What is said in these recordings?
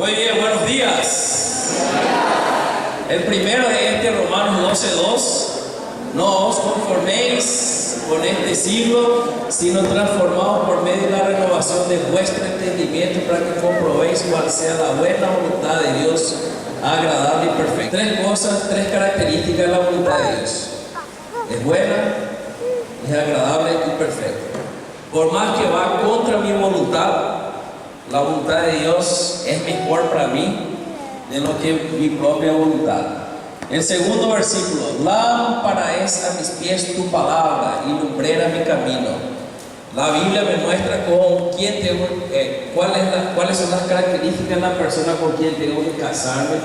Muy bien, buenos días. El primero de Romanos 12:2. No os conforméis con este siglo, sino transformados por medio de la renovación de vuestro entendimiento, para que comprobéis cuál sea la buena voluntad de Dios, agradable y perfecta. Tres cosas, tres características de la voluntad de Dios: es buena, es agradable y perfecta. Por más que va contra mi voluntad, la voluntad de Dios es mejor para mí de lo que mi propia voluntad. El segundo versículo: lámpara es a mis pies tu palabra y lumbrera mi camino. La Biblia me muestra con quién tengo, cuáles son las características de la persona con quien tengo que casarme,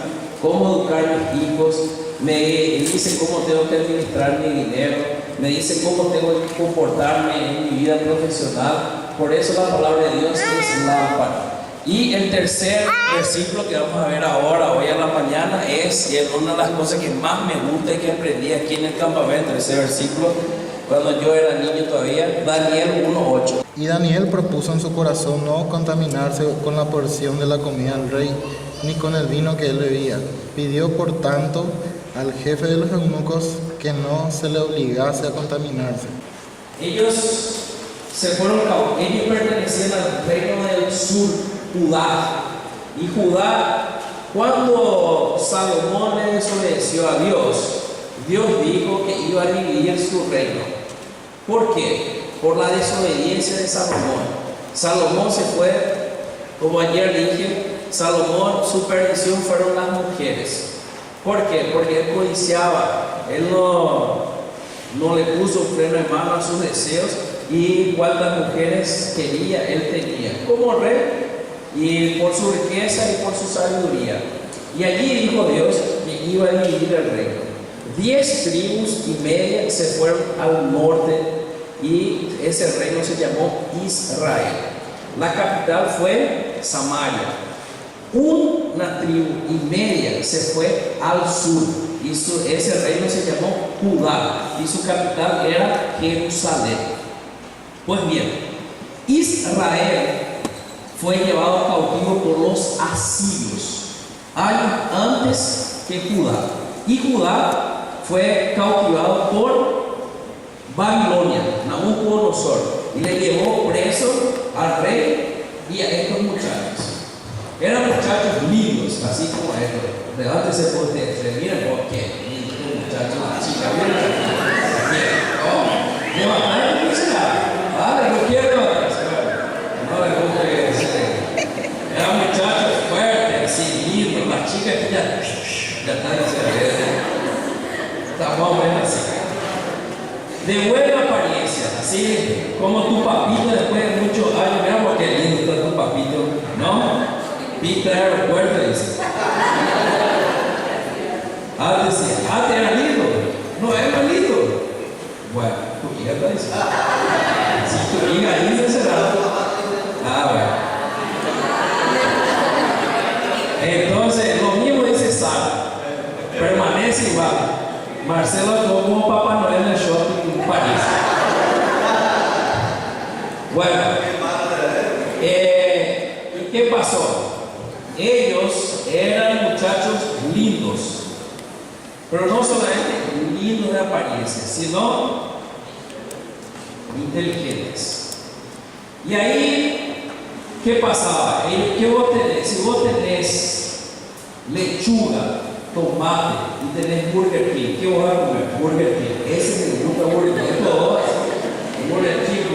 cómo educar a mis hijos. Me dice cómo tengo que administrar mi dinero, me dice cómo tengo que comportarme en mi vida profesional. Por eso la palabra de Dios es lámpara. Y el tercer versículo que vamos a ver ahora, hoy a la mañana, es una de las cosas que más me gusta y que aprendí aquí en el campamento. Ese versículo, cuando yo era niño todavía, Daniel 1:8. Y Daniel propuso en su corazón no contaminarse con la porción de la comida del rey, ni con el vino que él bebía. Pidió, por tanto, al jefe de los eunucos que no se le obligase a contaminarse. Ellos pertenecían al reino del sur, Judá. Y Judá, cuando Salomón le desobedeció a Dios, Dios dijo que iba a dividir su reino. ¿Por qué? Por la desobediencia de Salomón. Salomón se fue, como ayer dije, Salomón, su perdición fueron las mujeres. ¿Por qué? Porque él codiciaba, él no le puso freno de mano a sus deseos, y cuantas mujeres quería, él tenía como rey, y por su riqueza y por su sabiduría. Y allí dijo Dios que iba a dividir el reino. 10 tribus y media se fueron al norte, y ese reino se llamó Israel. La capital fue Samaria. Una tribu y media se fue al sur, y ese reino se llamó Judá, y su capital era Jerusalén. Pues bien, Israel fue llevado cautivo por los asirios años antes que Judá, y Judá fue cautivado por Babilonia, Nabucodonosor, y le llevó preso al rey y a estos muchachos. Eran muchachos lindos, así como estos. Levántese por ustedes, miren por qué lindo muchachos, chicas, no quiero levantarse, no le gusta que eran muchachos fuertes, así lindos, las chicas que ya están está más o menos así, de buena apariencia, así como tu papito después de muchos años. Mira por qué lindo está tu papito, ¿no? Pita de aeropuerto, dice. Antes era lindo. No era lindo. Bueno, tu hija está diciendo. Si tu hija ahí se será. Bueno. Entonces, lo mismo dice Sara. Permanece igual. Marcelo actuó como Papá Noel en el shopping en París. Bueno. ¿Y qué pasó? Ellos eran muchachos lindos, pero no solamente lindos de apariencia, sino inteligentes. Y ahí, ¿qué pasaba? ¿Qué vos tenés? Si vos tenés lechuga, tomate y tenés Burger King, ¿qué vos vas a comer? Burger King. Ese me gusta Burger King. Todo Burger King.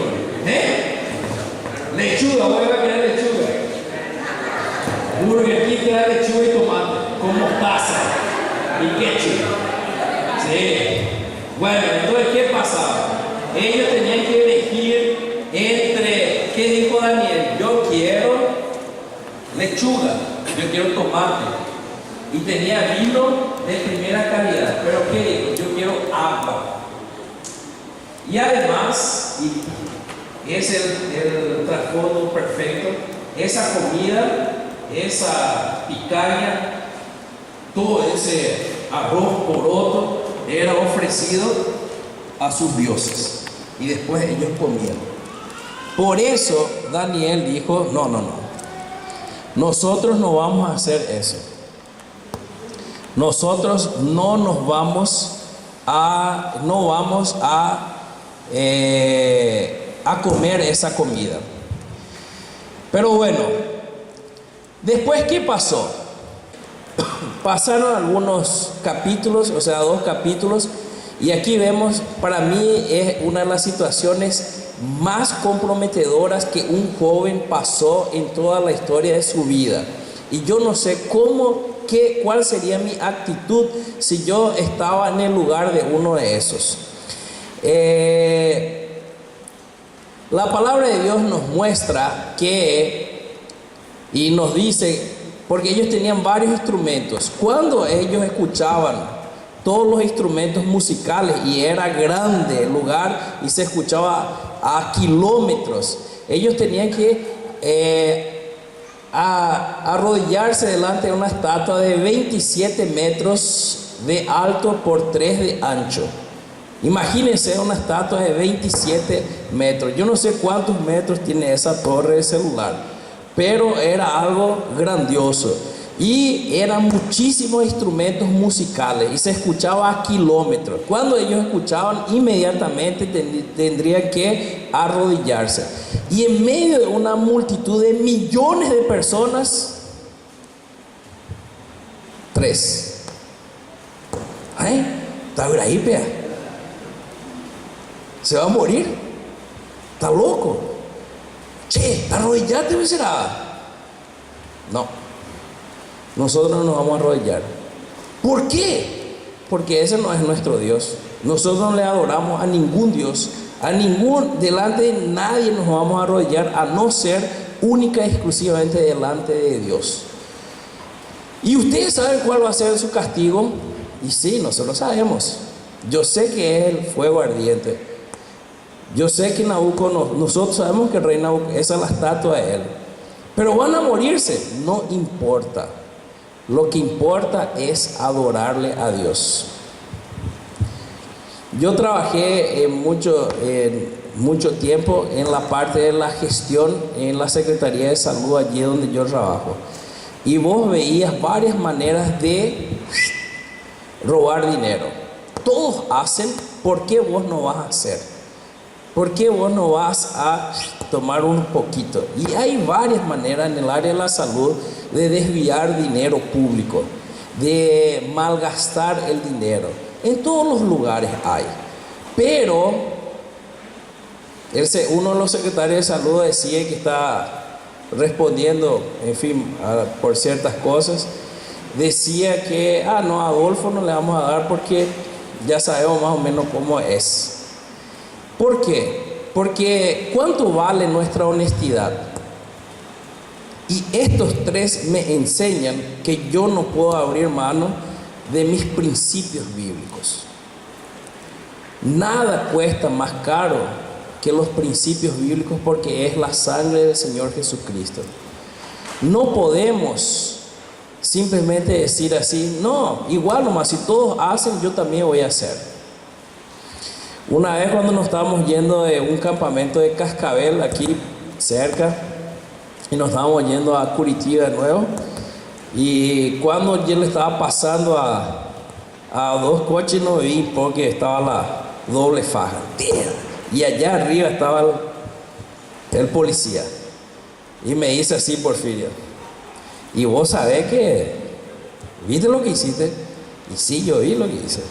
Lechuga, voy a querer lechuga. Burger King te da lechuga y tomate, con mostaza y ketchup. Sí. Bueno, entonces, ¿qué pasaba? Ellos tenían que elegir entre, ¿qué dijo Daniel? Yo quiero lechuga, yo quiero tomate. Y tenía vino de primera calidad. Pero ¿qué dijo? Yo quiero agua. Y además, y es el trasfondo perfecto, esa comida, esa picaña, todo ese arroz poroto era ofrecido a sus dioses, y después ellos comían. Por eso Daniel dijo: no, Nosotros no vamos a hacer eso. Nosotros no vamos a comer esa comida. Pero bueno, después, ¿qué pasó? Pasaron algunos capítulos, o sea, 2 capítulos, y aquí vemos, para mí es una de las situaciones más comprometedoras que un joven pasó en toda la historia de su vida. Y yo no sé cuál sería mi actitud si yo estaba en el lugar de uno de esos. La palabra de Dios nos muestra y nos dice, porque ellos tenían varios instrumentos. Cuando ellos escuchaban todos los instrumentos musicales, y era grande el lugar y se escuchaba a kilómetros, ellos tenían que arrodillarse delante de una estatua de 27 metros de alto por 3 de ancho. Imagínense una estatua de 27 metros. Yo no sé cuántos metros tiene esa torre de celular, pero era algo grandioso. Y eran muchísimos instrumentos musicales y se escuchaba a kilómetros. Cuando ellos escuchaban, inmediatamente tendrían que arrodillarse. Y en medio de una multitud de millones de personas, 3. ¿Ay? Está ahí, pea. ¿Se va a morir? ¿Está loco? Che, arrodillate, ¿no será? No. Nosotros no nos vamos a arrodillar. ¿Por qué? Porque ese no es nuestro Dios. Nosotros no le adoramos a ningún Dios. Delante de nadie nos vamos a arrodillar, a no ser única y exclusivamente delante de Dios. ¿Y ustedes saben cuál va a ser su castigo? Y sí, nosotros sabemos. Yo sé que es el fuego ardiente. Yo sé que nosotros sabemos que el rey Nabucodonosor, esa es la estatua de él. Pero van a morirse, no importa. Lo que importa es adorarle a Dios. Yo trabajé mucho tiempo en la parte de la gestión en la Secretaría de Salud, allí donde yo trabajo. Y vos veías varias maneras de robar dinero. Todos hacen, ¿por qué vos no vas a hacer? ¿Por qué vos no vas a tomar un poquito? Y hay varias maneras en el área de la salud de desviar dinero público, de malgastar el dinero. En todos los lugares hay. Pero uno de los secretarios de salud decía que está respondiendo, en fin, por ciertas cosas. Decía que, no, a Adolfo no le vamos a dar porque ya sabemos más o menos cómo es. ¿Por qué? Porque ¿cuánto vale nuestra honestidad? Y estos 3 me enseñan que yo no puedo abrir mano de mis principios bíblicos. Nada cuesta más caro que los principios bíblicos, porque es la sangre del Señor Jesucristo. No podemos simplemente decir así, no, igual nomás, si todos hacen, yo también voy a hacer. Una vez cuando nos estábamos yendo de un campamento de Cascabel, aquí cerca, y nos estábamos yendo a Curitiba de nuevo, y cuando yo le estaba pasando a 2 coches, no vi porque estaba la doble faja, y allá arriba estaba el policía, y me dice así: Porfirio, y vos sabés que viste lo que hiciste. Y sí, yo vi lo que hice.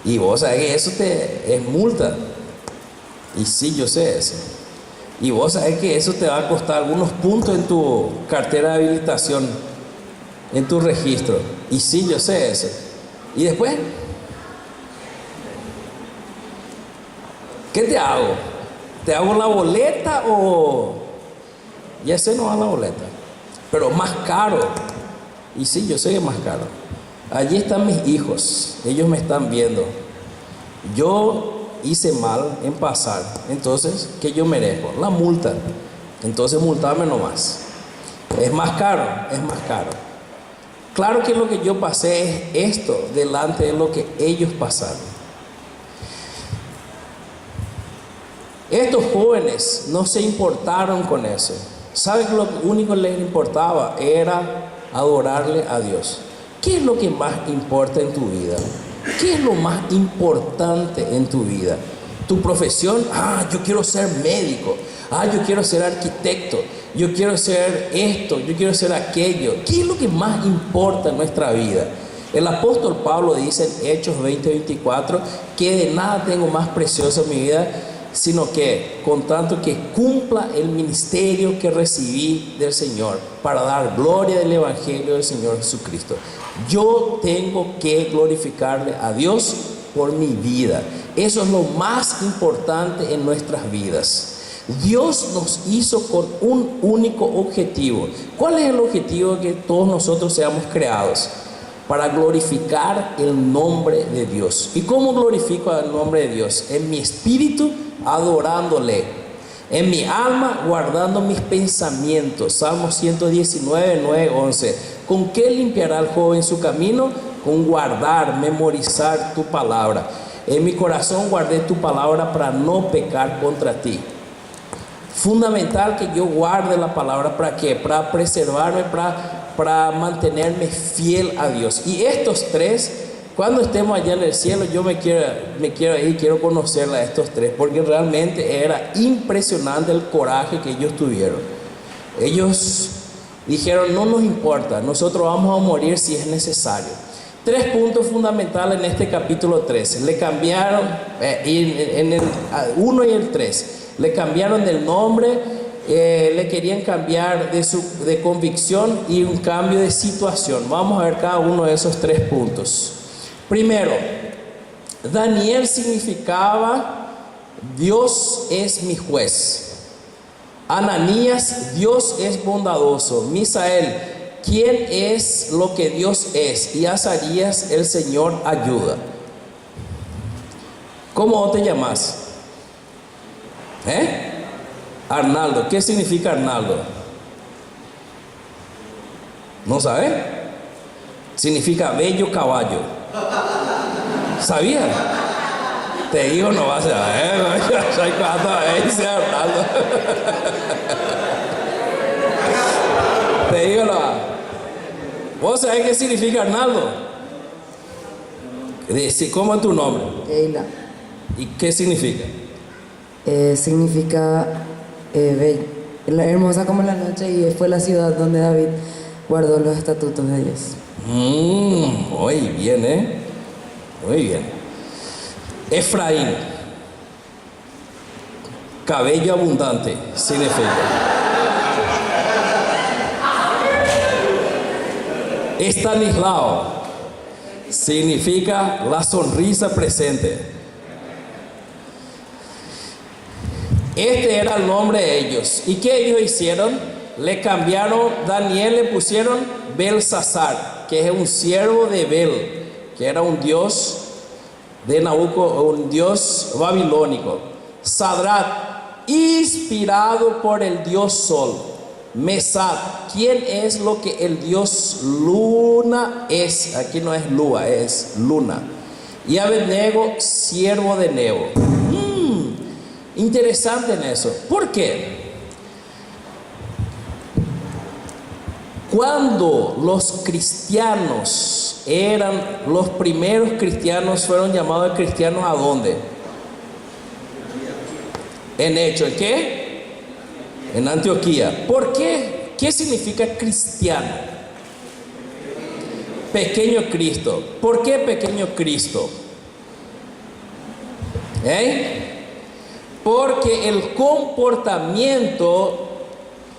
Y vos sabés que eso es multa. Y sí, yo sé eso. Y vos sabés que eso te va a costar algunos puntos en tu cartera de habilitación, en tu registro. Y sí, yo sé eso. Y después, ¿qué te hago? ¿Te hago la boleta o...? Ya sé, no va la boleta, pero más caro. Y sí, yo sé que es más caro. Allí están mis hijos, ellos me están viendo. Yo hice mal en pasar, entonces, ¿qué yo merezco? La multa. Entonces, multame nomás. Es más caro, es más caro. Claro que lo que yo pasé es esto delante de lo que ellos pasaron. Estos jóvenes no se importaron con eso. ¿Saben que lo único que les importaba era adorarle a Dios? ¿Qué es lo que más importa en tu vida? ¿Qué es lo más importante en tu vida? ¿Tu profesión? Yo quiero ser médico. Yo quiero ser arquitecto. Yo quiero ser esto. Yo quiero ser aquello. ¿Qué es lo que más importa en nuestra vida? El apóstol Pablo dice en Hechos 20:24 que de nada tengo más precioso en mi vida, sino que con tanto que cumpla el ministerio que recibí del Señor para dar gloria del Evangelio del Señor Jesucristo. Yo tengo que glorificarle a Dios por mi vida. Eso es lo más importante en nuestras vidas. Dios nos hizo con un único objetivo. ¿Cuál es el objetivo que todos nosotros seamos creados? Para glorificar el nombre de Dios. ¿Y cómo glorifico el nombre de Dios? En mi espíritu, adorándole. En mi alma, guardando mis pensamientos. Salmo 119, 9, 11. ¿Con qué limpiará el joven su camino? Con guardar, memorizar tu palabra. En mi corazón guardé tu palabra para no pecar contra ti. Fundamental que yo guarde la palabra. ¿Para qué? Para preservarme, para mantenerme fiel a Dios. Y estos tres, cuando estemos allá en el cielo, yo me quiero ir, quiero conocerla a estos tres, porque realmente era impresionante el coraje que ellos tuvieron. Ellos dijeron: no nos importa, nosotros vamos a morir si es necesario. Tres puntos fundamentales en este capítulo 13. Le cambiaron, en el 1 y el 3, le cambiaron el nombre. Le querían cambiar de convicción y un cambio de situación. Vamos a ver cada uno de esos tres puntos. Primero, Daniel significaba Dios es mi juez. Ananías, Dios es bondadoso. Misael, ¿quién es lo que Dios es? Y Azarías, el Señor ayuda. ¿Cómo te llamas? Arnaldo. ¿Qué significa Arnaldo? ¿No sabe? Significa bello caballo. ¿Sabían? Te digo, no vas a saber. Soy cuando dice Arnaldo. Te digo, no. ¿Vos sabés qué significa Arnaldo? ¿Cómo es tu nombre? Keila. ¿Y qué significa? Significa hermosa como la noche, y fue la ciudad donde David guardó los estatutos de Dios. Muy bien, muy bien. Efraín, cabello abundante, significa. Estanislao, significa la sonrisa presente. Este era el nombre de ellos. ¿Y qué ellos hicieron? Le cambiaron, Daniel le pusieron Belsasar, que es un siervo de Bel, que era un dios de un dios babilónico. Sadrat, inspirado por el dios Sol. Mesad, ¿quién es lo que el dios Luna es? Aquí no es Lua, es Luna. Y Abednego, siervo de Nebo. Interesante en eso. ¿Por qué? Cuando los cristianos los primeros cristianos fueron llamados cristianos, ¿a dónde? En Hechos, ¿en qué? En Antioquía. ¿Por qué? ¿Qué significa cristiano? Pequeño Cristo. ¿Por qué pequeño Cristo? Porque el comportamiento,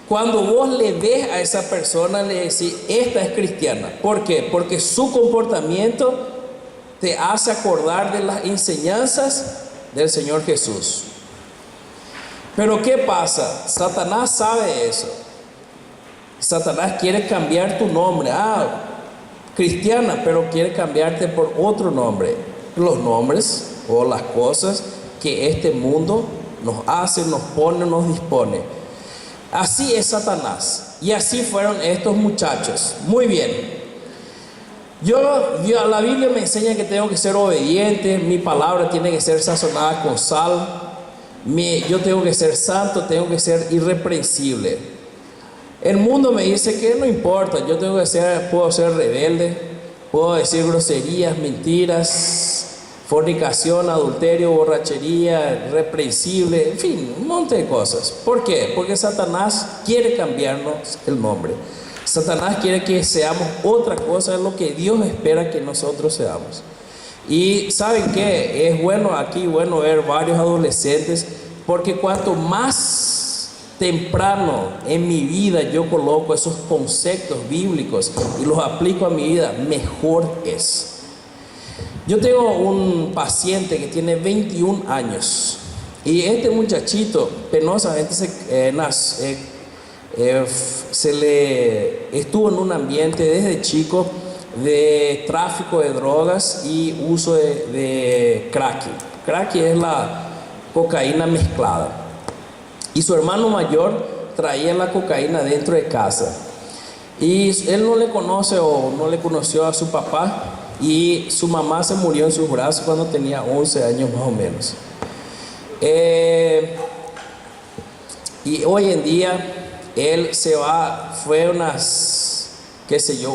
cuando vos le ves a esa persona, le decís, esta es cristiana. ¿Por qué? Porque su comportamiento te hace acordar de las enseñanzas del Señor Jesús. Pero ¿qué pasa? Satanás sabe eso. Satanás quiere cambiar tu nombre. Cristiana, pero quiere cambiarte por otro nombre. Los nombres o las cosas que este mundo nos hace, nos pone, nos dispone. Así es Satanás. Y así fueron estos muchachos. Muy bien. La Biblia me enseña que tengo que ser obediente. Mi palabra tiene que ser sazonada con sal. Yo tengo que ser santo, tengo que ser irreprensible. El mundo me dice que no importa, yo tengo que ser, puedo ser rebelde, puedo decir groserías, mentiras, fornicación, adulterio, borrachería, reprensible, en fin, un montón de cosas. ¿Por qué? Porque Satanás quiere cambiarnos el nombre. Satanás quiere que seamos otra cosa de lo que Dios espera que nosotros seamos. Y ¿saben qué? Es bueno ver varios adolescentes, porque cuanto más temprano en mi vida yo coloco esos conceptos bíblicos y los aplico a mi vida, mejor es. Yo tengo un paciente que tiene 21 años y este muchachito penosamente estuvo en un ambiente desde chico de tráfico de drogas y uso de crack. Crack es la cocaína mezclada. Y su hermano mayor traía la cocaína dentro de casa. Y él no le conoce o no le conoció a su papá. Y su mamá se murió en sus brazos cuando tenía 11 años más o menos. Y hoy en día él fue unas,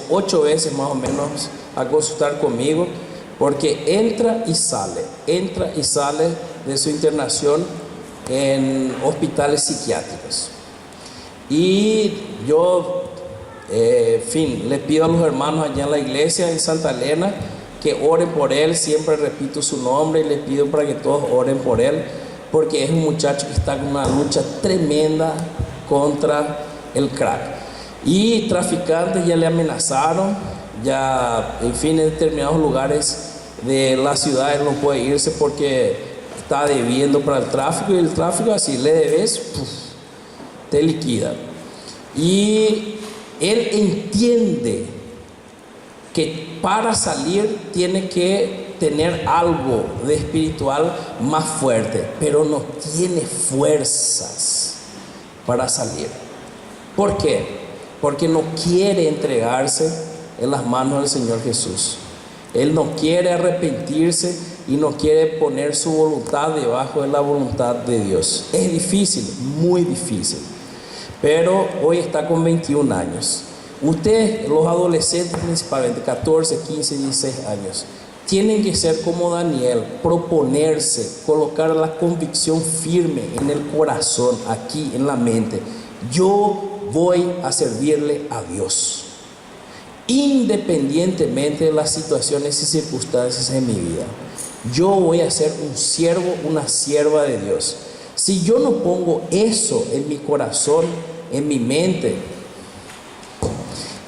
8 veces más o menos a consultar conmigo, porque entra y sale de su internación en hospitales psiquiátricos. Y yo le pido a los hermanos allá en la iglesia en Santa Elena que oren por él. Siempre repito su nombre y les pido para que todos oren por él, porque es un muchacho que está en una lucha tremenda contra el crack. Y traficantes ya le amenazaron, en determinados lugares de la ciudad él no puede irse porque está debiendo para el tráfico, y el tráfico, así le debes, te liquida. Y él entiende que para salir tiene que tener algo de espiritual más fuerte, pero no tiene fuerzas para salir. ¿Por qué? Porque no quiere entregarse en las manos del Señor Jesús. Él no quiere arrepentirse y no quiere poner su voluntad debajo de la voluntad de Dios. Es difícil, muy difícil. Pero hoy está con 21 años. Ustedes, los adolescentes principalmente, 14, 15, 16 años, tienen que ser como Daniel, proponerse, colocar la convicción firme en el corazón, aquí en la mente. Yo voy a servirle a Dios, independientemente de las situaciones y circunstancias en mi vida. Yo voy a ser un siervo, una sierva de Dios. Si yo no pongo eso en mi corazón, en mi mente,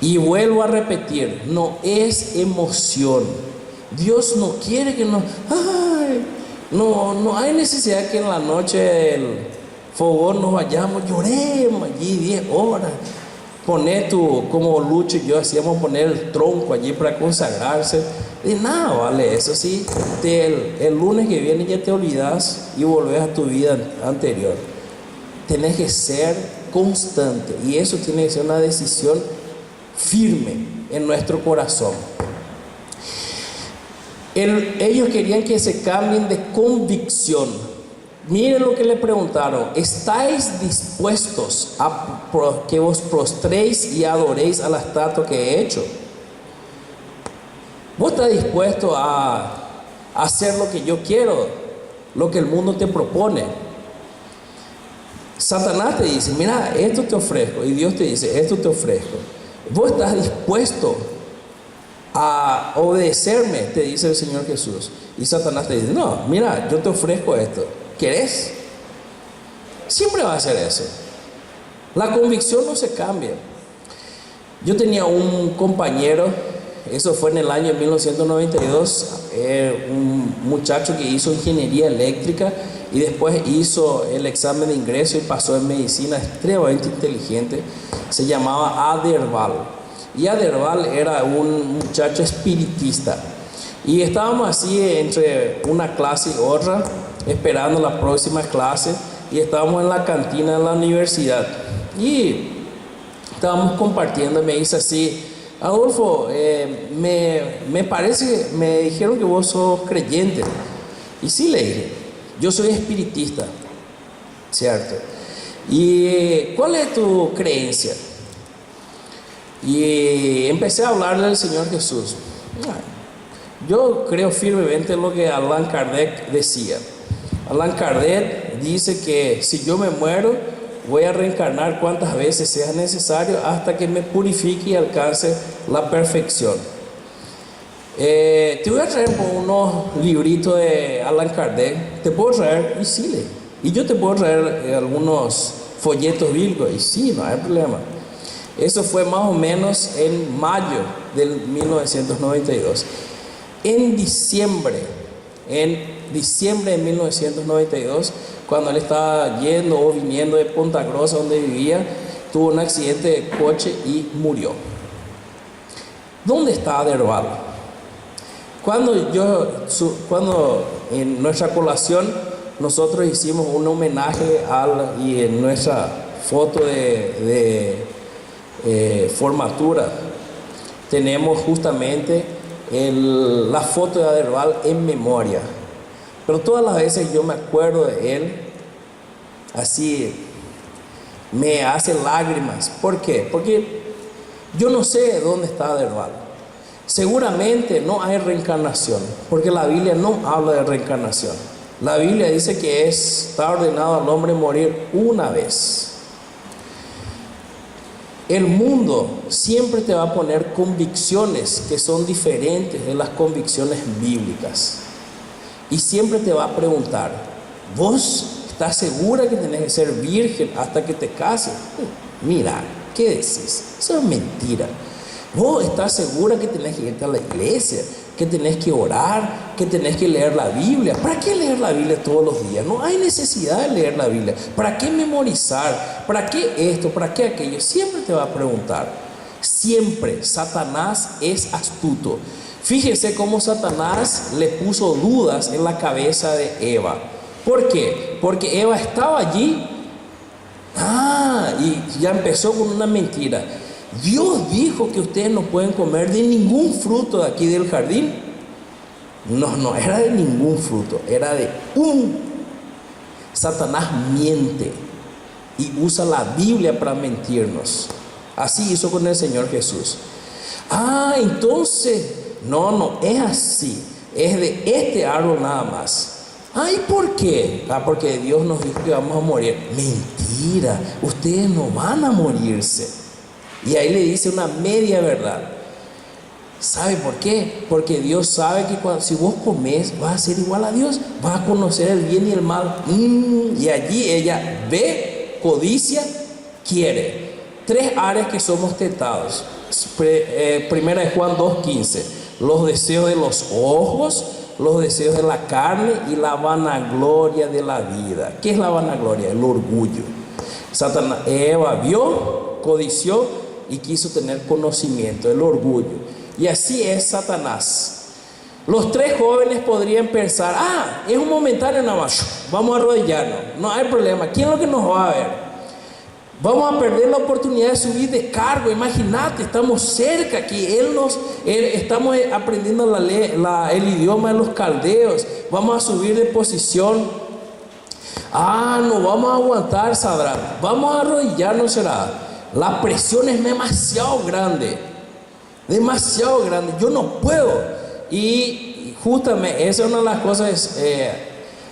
y vuelvo a repetir, no es emoción. Dios no quiere que no hay necesidad que en la noche del fogón nos vayamos, lloremos allí 10 horas. Poner como Lucho y yo hacíamos, poner el tronco allí para consagrarse. De nada vale eso. Sí, el lunes que viene ya te olvidas y volvés a tu vida anterior. Tenés que ser constante, y eso tiene que ser una decisión firme en nuestro corazón. Ellos querían que se cambien de convicción. Miren lo que le preguntaron: ¿estáis dispuestos a que os prostréis y adoréis a la estatua que he hecho? ¿Vos estás dispuesto a hacer lo que yo quiero, lo que el mundo te propone? Satanás te dice: mira, esto te ofrezco, y Dios te dice: esto te ofrezco. ¿Vos estás dispuesto a obedecerme? Te dice el Señor Jesús. Y Satanás te dice: no, mira, yo te ofrezco esto. ¿Querés? Siempre va a ser eso. La convicción no se cambia. Yo tenía un compañero, eso fue en el año 1992, un muchacho que hizo ingeniería eléctrica y después hizo el examen de ingreso y pasó en medicina, extremadamente inteligente. Se llamaba Aderbal. Y Aderbal era un muchacho espiritista. Y estábamos así entre una clase y otra, esperando la próxima clase, y estábamos en la cantina de la universidad. Y estábamos compartiendo, y me dice así: Adolfo, me parece, me dijeron que vos sos creyente. Y sí, le dije, yo soy espiritista, ¿cierto? ¿Y cuál es tu creencia? y empecé a hablarle del Señor Jesús. Yo creo firmemente en lo que Allan Kardec decía. Allan Kardec dice que si yo me muero, voy a reencarnar cuantas veces sea necesario hasta que me purifique y alcance la perfección. Te voy a traer unos libritos de Allan Kardec. Te puedo traer y sí, y yo te puedo traer algunos folletos bíblicos y sí, no hay problema. Eso fue más o menos en mayo del 1992. En diciembre de 1992, cuando él estaba yendo o viniendo de Punta Grossa, donde vivía, tuvo un accidente de coche y murió. ¿Dónde está Derval? Cuando en nuestra colación nosotros hicimos un homenaje y en nuestra foto de formatura tenemos justamente la foto de Derval en memoria. Pero todas las veces yo me acuerdo de él, así me hace lágrimas. ¿Por qué? Porque yo no sé dónde está Derval. Seguramente no hay reencarnación, porque la Biblia no habla de reencarnación. La Biblia dice que está ordenado al hombre morir una vez. El mundo siempre te va a poner convicciones que son diferentes de las convicciones bíblicas. Y siempre te va a preguntar, ¿vos estás segura que tenés que ser virgen hasta que te cases? Mira, ¿qué decís? Eso es mentira. ¿Vos estás segura que tenés que irte a la iglesia? Que tenés que orar, que tenés que leer la Biblia. ¿Para qué leer la Biblia todos los días? No hay necesidad de leer la Biblia. ¿Para qué memorizar? ¿Para qué esto? ¿Para qué aquello? Siempre te va a preguntar. Siempre. Satanás es astuto. Fíjense cómo Satanás le puso dudas en la cabeza de Eva. ¿Por qué? Porque Eva estaba allí. Y ya empezó con una mentira. Dios dijo que ustedes no pueden comer de ningún fruto de aquí del jardín. No era de ningún fruto, era de un. Satanás miente y usa la Biblia para mentirnos. Así hizo con el Señor Jesús. Entonces, no es así. Es de este árbol nada más. ¿Y por qué? Porque Dios nos dijo que vamos a morir. Mentira, ustedes no van a morirse. Y ahí le dice una media verdad. ¿Sabe por qué? Porque Dios sabe que si vos comés, vas a ser igual a Dios. Vas a conocer el bien y el mal. Y allí ella ve, codicia, quiere. 3 áreas que somos tentados. Primera de Juan 2:15. Los deseos de los ojos, los deseos de la carne y la vanagloria de la vida. ¿Qué es la vanagloria? El orgullo. Eva vio, codició y quiso tener conocimiento, el orgullo. Y así es Satanás. Los 3 jóvenes podrían pensar, es un momentáneo nada más, vamos a arrodillarnos, no hay problema. ¿Quién es lo que nos va a ver? Vamos a perder la oportunidad de subir de cargo. Imagínate, estamos cerca aquí, estamos aprendiendo el idioma de los caldeos, vamos a subir de posición. No vamos a aguantar, sabrá, vamos a arrodillarnos, será. La presión es demasiado grande, yo no puedo. Y justamente esa es una de las cosas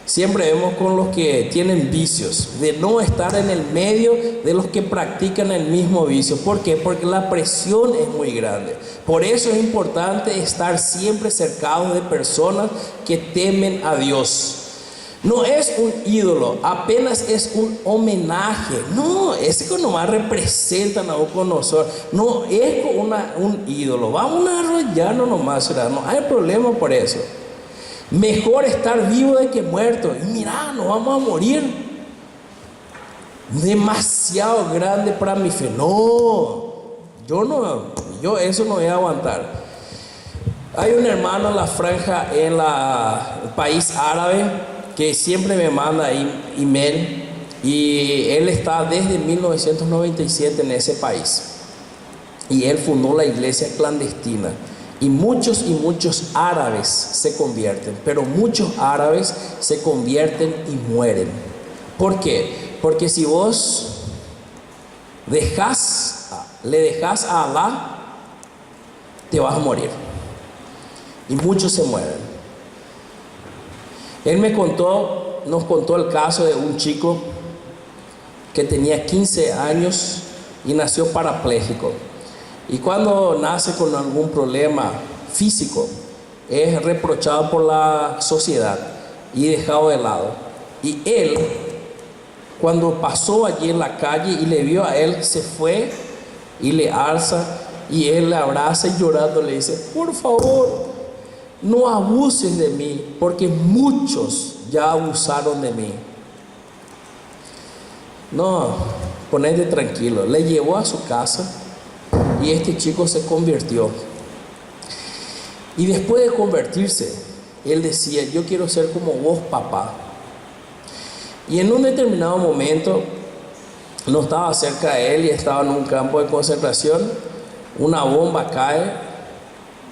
siempre vemos con los que tienen vicios, de no estar en el medio de los que practican el mismo vicio. ¿Por qué? Porque la presión es muy grande. Por eso es importante estar siempre cercados de personas que temen a Dios. No es un ídolo, apenas es un homenaje. No, ese que nomás representa a Nabucodonosor. No es un ídolo. Vamos a arrodillarnos nomás, ¿verdad? No hay problema por eso. Mejor estar vivo de que muerto. Y mira, nos vamos a morir. Demasiado grande para mi fe. No, yo eso no voy a aguantar. Hay un hermano en la franja, en el país árabe, que siempre me manda email, y él está desde 1997 en ese país, y él fundó la iglesia clandestina, y muchos árabes se convierten, pero muchos árabes se convierten y mueren. ¿Por qué? Porque si vos dejás le dejas a Alá, te vas a morir. Y muchos se mueren. Él nos contó el caso de un chico que tenía 15 años y nació parapléjico. Y cuando nace con algún problema físico, es reprochado por la sociedad y dejado de lado. Y él, cuando pasó allí en la calle y le vio a él, se fue y le alza y él le abraza y llorando le dice: por favor, no abuses de mí, porque muchos ya abusaron de mí. No, ponete tranquilo. Le llevó a su casa y este chico se convirtió. Y después de convertirse, él decía: yo quiero ser como vos, papá. Y en un determinado momento, no estaba cerca de él y estaba en un campo de concentración, una bomba cae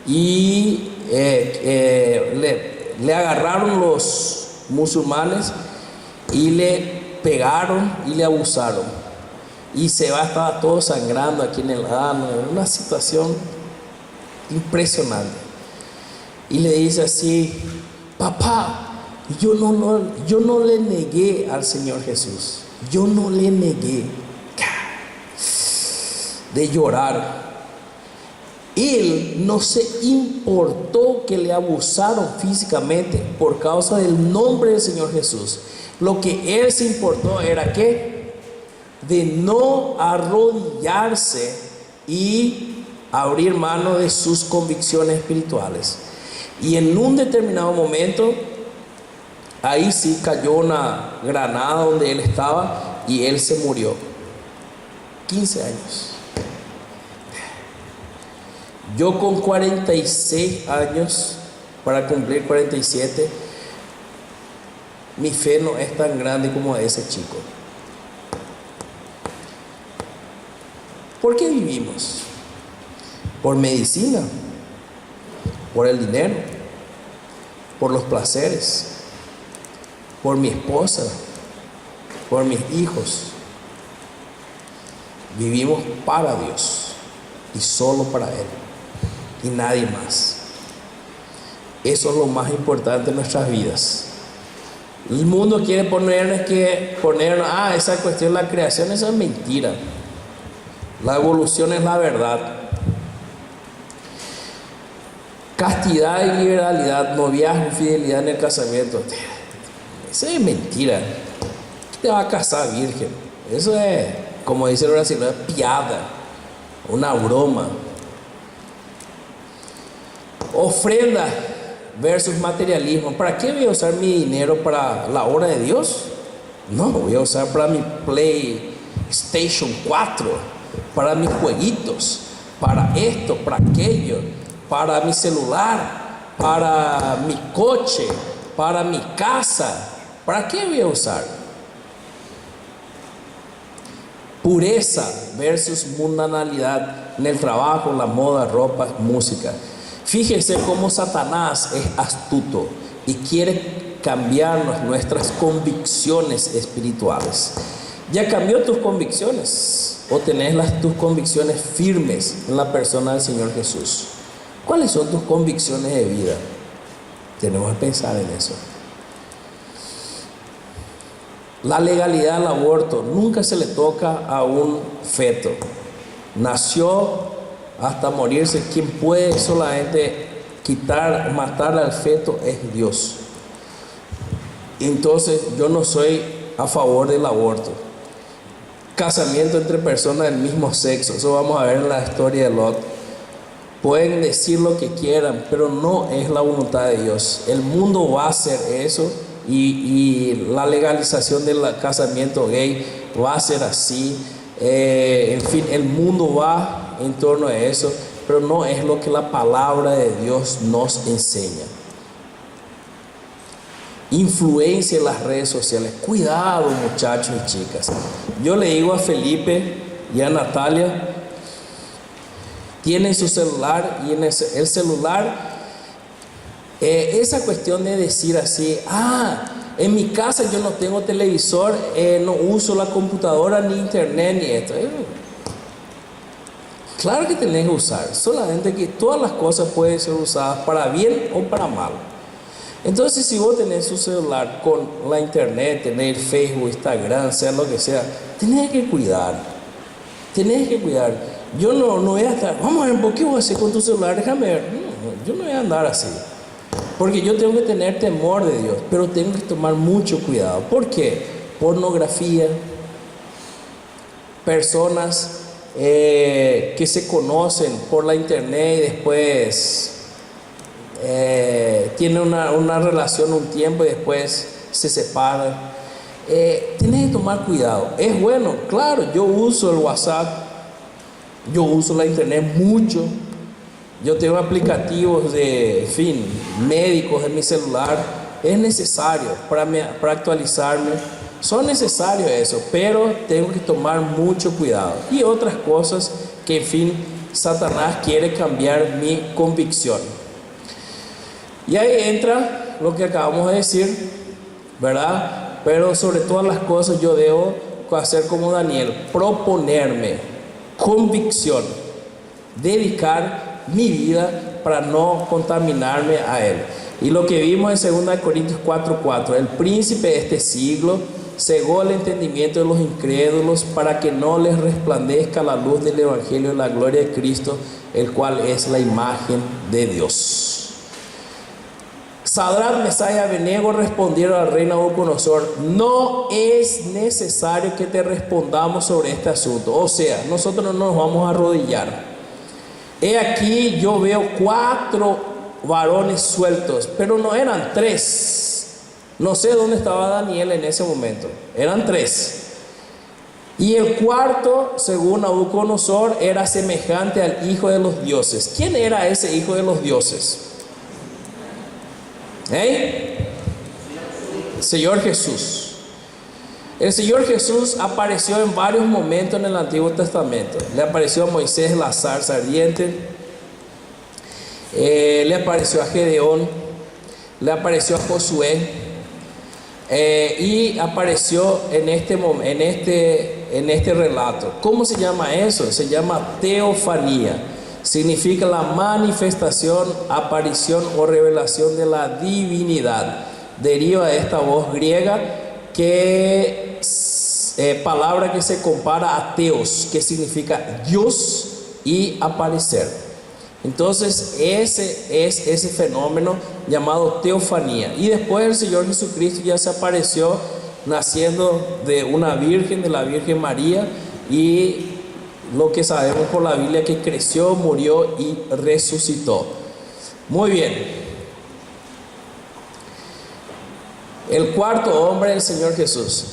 y le agarraron los musulmanes y le pegaron y le abusaron. Y estaba todo sangrando aquí en el ano, una situación impresionante. Y le dice así: papá, yo no le negué al Señor Jesús. Yo no le negué. De llorar. Él no se importó que le abusaron físicamente por causa del nombre del Señor Jesús. Lo que él se importó era que de no arrodillarse y abrir mano de sus convicciones espirituales. Y en un determinado momento, ahí sí cayó una granada donde él estaba y él se murió. 15 años. Yo con 46 años, para cumplir 47, mi fe no es tan grande como de ese chico. ¿Por qué vivimos? Por medicina, por el dinero, por los placeres, por mi esposa, por mis hijos. Vivimos para Dios y solo para Él y nadie más. Eso es lo más importante en nuestras vidas. El mundo quiere poner esa cuestión de la creación, eso es mentira. La evolución es la verdad. Castidad y liberalidad, noviazgo y fidelidad en el casamiento, eso es mentira. ¿Quién te va a casar virgen? Eso es, como dice el brasileño, es piada, una broma. Ofrenda versus materialismo. ¿Para qué voy a usar mi dinero para la obra de Dios? No, voy a usar para mi PlayStation 4, para mis jueguitos, para esto, para aquello, para mi celular, para mi coche, para mi casa. ¿Para qué voy a usar? Pureza versus mundanalidad en el trabajo, la moda, ropa, música. Fíjese cómo Satanás es astuto y quiere cambiarnos nuestras convicciones espirituales. ¿Ya cambió tus convicciones? ¿O tenés tus convicciones firmes en la persona del Señor Jesús? ¿Cuáles son tus convicciones de vida? Tenemos que pensar en eso. La legalidad del aborto nunca se le toca a un feto. Nació hasta morirse. Quien puede solamente matar al feto es Dios. Entonces yo no soy a favor del aborto. Casamiento entre personas del mismo sexo, eso vamos a ver en la historia de Lot. Pueden decir lo que quieran, pero no es la voluntad de Dios. El mundo va a hacer eso y la legalización del casamiento gay va a ser así. En fin, el mundo va en torno a eso, pero no es lo que la palabra de Dios nos enseña. Influencia en las redes sociales. Cuidado, muchachos y chicas. Yo le digo a Felipe y a Natalia, tienen su celular y en el celular esa cuestión de decir así: en mi casa yo no tengo televisor, no uso la computadora ni internet ni esto. Claro que tenés que usar, solamente que todas las cosas pueden ser usadas para bien o para mal. Entonces, si vos tenés un celular con la internet, tenés Facebook, Instagram, sea lo que sea, tenés que cuidar. Tenés que cuidar. Yo no voy a estar, vamos a ver, ¿por qué voy a hacer con tu celular? Déjame ver. No, yo no voy a andar así. Porque yo tengo que tener temor de Dios, pero tengo que tomar mucho cuidado. ¿Por qué? Pornografía, personas que se conocen por la internet y después tienen una relación un tiempo y después se separan. Tienes que tomar cuidado. Es bueno, claro, yo uso el WhatsApp, yo uso la internet mucho, yo tengo aplicativos de, en fin, médicos en mi celular. Es necesario para actualizarme, son necesarios eso, pero tengo que tomar mucho cuidado. Y otras cosas que, en fin, Satanás quiere cambiar mi convicción. Y ahí entra lo que acabamos de decir, ¿verdad? Pero sobre todas las cosas yo debo hacer como Daniel, proponerme convicción, dedicar mi vida para no contaminarme a él. Y lo que vimos en 2 Corintios 4:4, el príncipe de este siglo cegó el entendimiento de los incrédulos para que no les resplandezca la luz del evangelio de la gloria de Cristo, el cual es la imagen de Dios. Sadrach, Mesach y Abednego respondieron al rey Nabucodonosor: no es necesario que te respondamos sobre este asunto. O sea, nosotros no nos vamos a arrodillar. He aquí, yo veo 4 varones sueltos, pero no eran 3. No sé dónde estaba Daniel en ese momento. Eran 3. Y el cuarto, según Nabucodonosor, era semejante al hijo de los dioses. ¿Quién era ese hijo de los dioses? Señor Jesús. El Señor Jesús apareció en varios momentos en el Antiguo Testamento. Le apareció a Moisés en la zarza ardiente, le apareció a Gedeón, le apareció a Josué, y apareció en este relato. ¿Cómo se llama eso? Se llama teofanía. Significa la manifestación, aparición o revelación de la divinidad. Deriva de esta voz griega que palabra que se compara a teos, que significa Dios, y aparecer. Entonces ese es ese fenómeno llamado teofanía. Y después el Señor Jesucristo ya se apareció naciendo de una virgen, de la Virgen María, y lo que sabemos por la Biblia, que creció, murió y resucitó. Muy bien. El cuarto hombre, el Señor Jesús.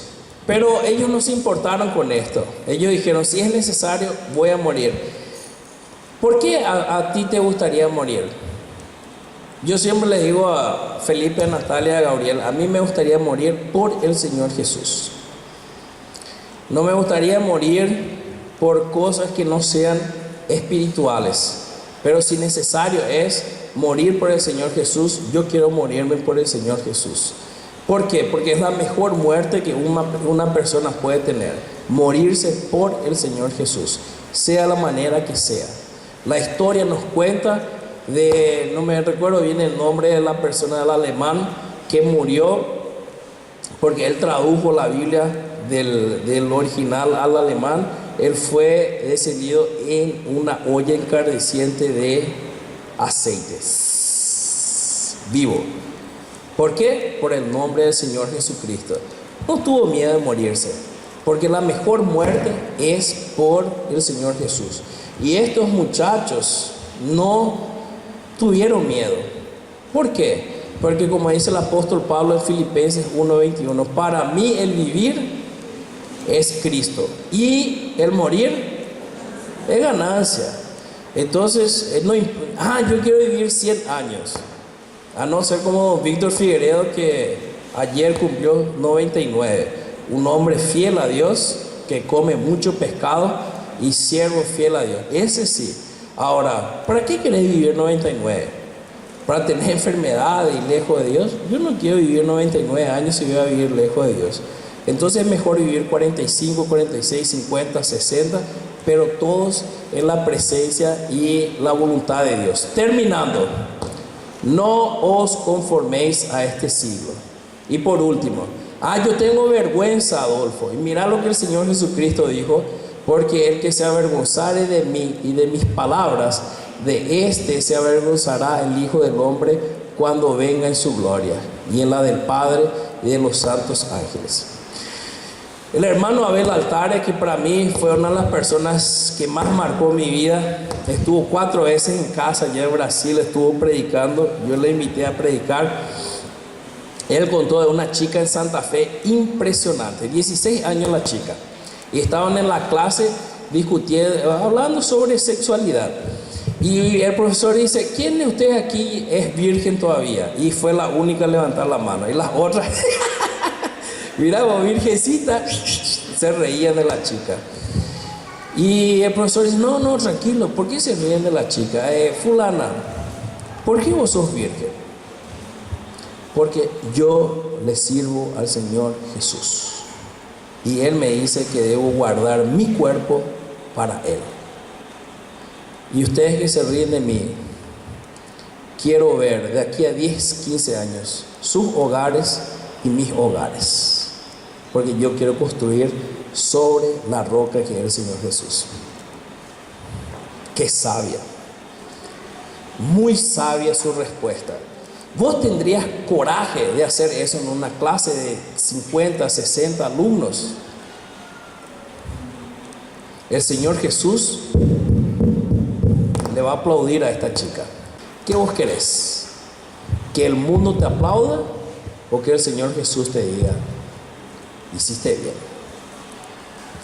Pero ellos no se importaron con esto. Ellos dijeron: si es necesario, voy a morir. ¿Por qué a ti te gustaría morir? Yo siempre le digo a Felipe, a Natalia, a Gabriel: a mí me gustaría morir por el Señor Jesús. No me gustaría morir por cosas que no sean espirituales, pero si necesario es morir por el Señor Jesús, yo quiero morirme por el Señor Jesús. ¿Por qué? Porque es la mejor muerte que una persona puede tener, morirse por el Señor Jesús, sea la manera que sea. La historia nos cuenta de, no me recuerdo bien el nombre de la persona, del alemán, que murió porque él tradujo la Biblia del original al alemán. Él fue descendido en una olla incandescente de aceites, vivo. ¿Por qué? Por el nombre del Señor Jesucristo. No tuvo miedo de morirse, porque la mejor muerte es por el Señor Jesús. Y estos muchachos no tuvieron miedo. ¿Por qué? Porque, como dice el apóstol Pablo en Filipenses 1:21, para mí el vivir es Cristo y el morir es ganancia. Entonces, yo quiero vivir 100 años, a no ser como Víctor Figueredo, que ayer cumplió 99, un hombre fiel a Dios, que come mucho pescado y siervo fiel a Dios. Ese sí. Ahora, ¿para qué querés vivir 99? ¿Para tener enfermedades y lejos de Dios? Yo no quiero vivir 99 años si voy a vivir lejos de Dios. Entonces es mejor vivir 45, 46, 50, 60, pero todos en la presencia y la voluntad de Dios. Terminando, no os conforméis a este siglo. Y por último, yo tengo vergüenza, Adolfo. Y mira lo que el Señor Jesucristo dijo: porque el que se avergonzare de mí y de mis palabras, de este se avergonzará el Hijo del Hombre cuando venga en su gloria, y en la del Padre y de los santos ángeles. El hermano Abel Altare, que para mí fue una de las personas que más marcó mi vida, estuvo 4 veces en casa allá en Brasil, estuvo predicando, yo le invité a predicar. Él contó de una chica en Santa Fe impresionante, 16 años la chica, y estaban en la clase discutiendo, hablando sobre sexualidad. Y el profesor dice: ¿quién de ustedes aquí es virgen todavía? Y fue la única a levantar la mano. Y las otras, mira, virgencita, se reían de la chica. Y el profesor dice: no, tranquilo, ¿por qué se ríen de la chica? Fulana, ¿por qué vos sos virgen? Porque yo le sirvo al Señor Jesús, y Él me dice que debo guardar mi cuerpo para Él. Y ustedes que se ríen de mí, quiero ver de aquí a 10, 15 años sus hogares y mis hogares, porque yo quiero construir sobre la roca que es el Señor Jesús. Qué sabia, muy sabia su respuesta. Vos tendrías coraje de hacer eso en una clase de 50, 60 alumnos. El Señor Jesús le va a aplaudir a esta chica. ¿Qué vos querés? ¿Que el mundo te aplauda o que el Señor Jesús te diga: hiciste bien?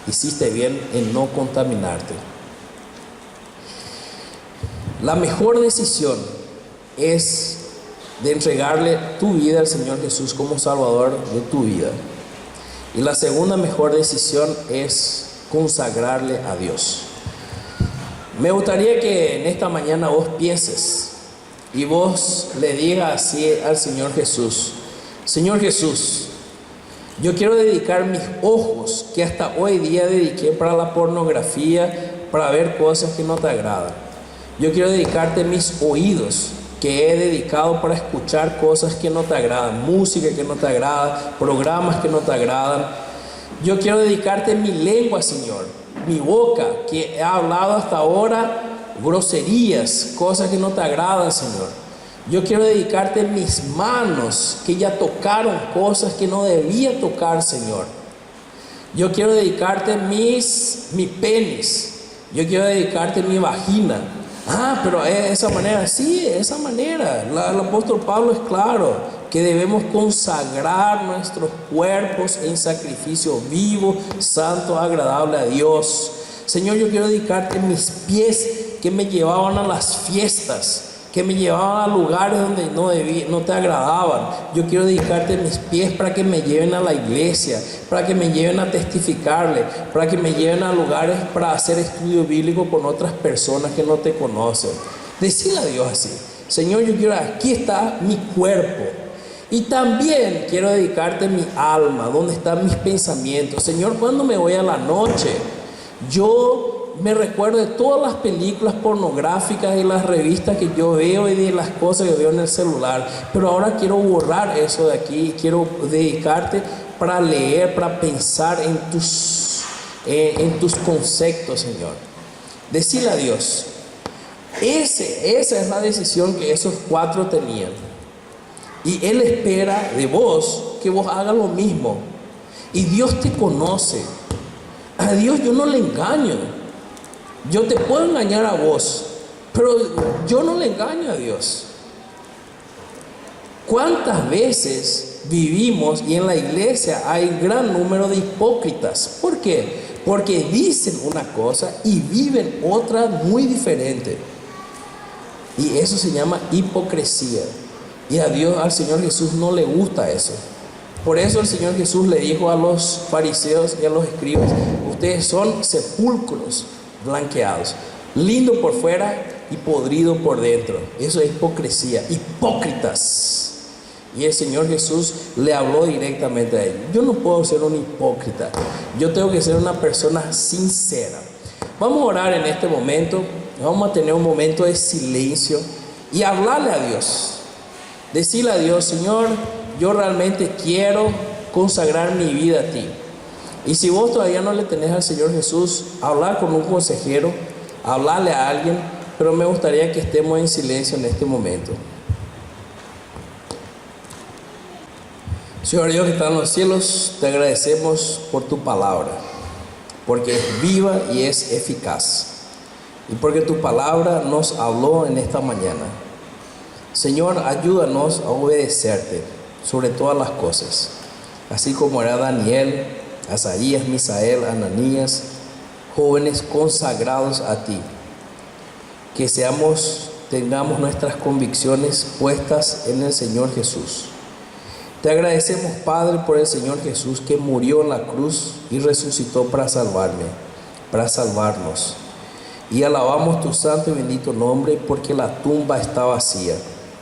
Hiciste bien en no contaminarte. La mejor decisión es de entregarle tu vida al Señor Jesús como Salvador de tu vida. Y la segunda mejor decisión es consagrarle a Dios. Me gustaría que en esta mañana vos pienses y vos le digas así al Señor Jesús: Señor Jesús, yo quiero dedicar mis ojos, que hasta hoy día dediqué para la pornografía, para ver cosas que no te agradan. Yo quiero dedicarte mis oídos, que he dedicado para escuchar cosas que no te agradan, música que no te agrada, programas que no te agradan. Yo quiero dedicarte mi lengua, Señor, mi boca, que he hablado hasta ahora groserías, cosas que no te agradan, Señor. Yo quiero dedicarte mis manos, que ya tocaron cosas que no debía tocar, Señor. Yo quiero dedicarte mi penis. Yo quiero dedicarte mi vagina. Pero de esa manera, sí, de esa manera. El apóstol Pablo es claro que debemos consagrar nuestros cuerpos en sacrificio vivo, santo, agradable a Dios. Señor, yo quiero dedicarte mis pies, que me llevaban a las fiestas, que me llevaban a lugares donde no te agradaban. Yo quiero dedicarte mis pies para que me lleven a la iglesia, para que me lleven a testificarle, para que me lleven a lugares para hacer estudio bíblico con otras personas que no te conocen. Decile a Dios así: Señor, yo quiero, aquí está mi cuerpo. Y también quiero dedicarte mi alma, donde están mis pensamientos. Señor, cuando me voy a la noche, yo me recuerdo de todas las películas pornográficas y las revistas que yo veo y de las cosas que veo en el celular, pero ahora quiero borrar eso de aquí y quiero dedicarte para leer, para pensar en tus conceptos, Señor. Decile a Dios. Esa es la decisión que esos 4 tenían, y Él espera de vos que vos hagas lo mismo. Y Dios te conoce. A Dios yo no le engaño. Yo te puedo engañar a vos, pero yo no le engaño a Dios. ¿Cuántas veces vivimos y en la iglesia hay gran número de hipócritas? ¿Por qué? Porque dicen una cosa y viven otra muy diferente. Y eso se llama hipocresía. Y a Dios, al Señor Jesús, no le gusta eso. Por eso el Señor Jesús le dijo a los fariseos y a los escribas: ustedes son sepulcros blanqueados, lindo por fuera y podrido por dentro. Eso es hipocresía, hipócritas. Y el Señor Jesús le habló directamente a ellos: yo no puedo ser un hipócrita, yo tengo que ser una persona sincera. Vamos a orar en este momento. Vamos a tener un momento de silencio y hablarle a Dios. Decirle a Dios: Señor, yo realmente quiero consagrar mi vida a ti. Y si vos todavía no le tenés al Señor Jesús, hablar con un consejero, hablarle a alguien, pero me gustaría que estemos en silencio en este momento. Señor Dios que está en los cielos, te agradecemos por tu palabra, porque es viva y es eficaz, y porque tu palabra nos habló en esta mañana. Señor, ayúdanos a obedecerte sobre todas las cosas, así como era Daniel, Azarías, Misael, Ananías, jóvenes consagrados a ti. Que tengamos nuestras convicciones puestas en el Señor Jesús. Te agradecemos, Padre, por el Señor Jesús que murió en la cruz y resucitó para salvarnos. Y alabamos tu santo y bendito nombre porque la tumba está vacía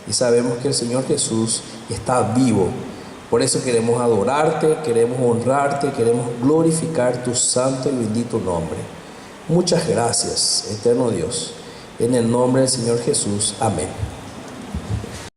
y sabemos que el Señor Jesús está vivo. Por eso queremos adorarte, queremos honrarte, queremos glorificar tu santo y bendito nombre. Muchas gracias, eterno Dios. En el nombre del Señor Jesús. Amén.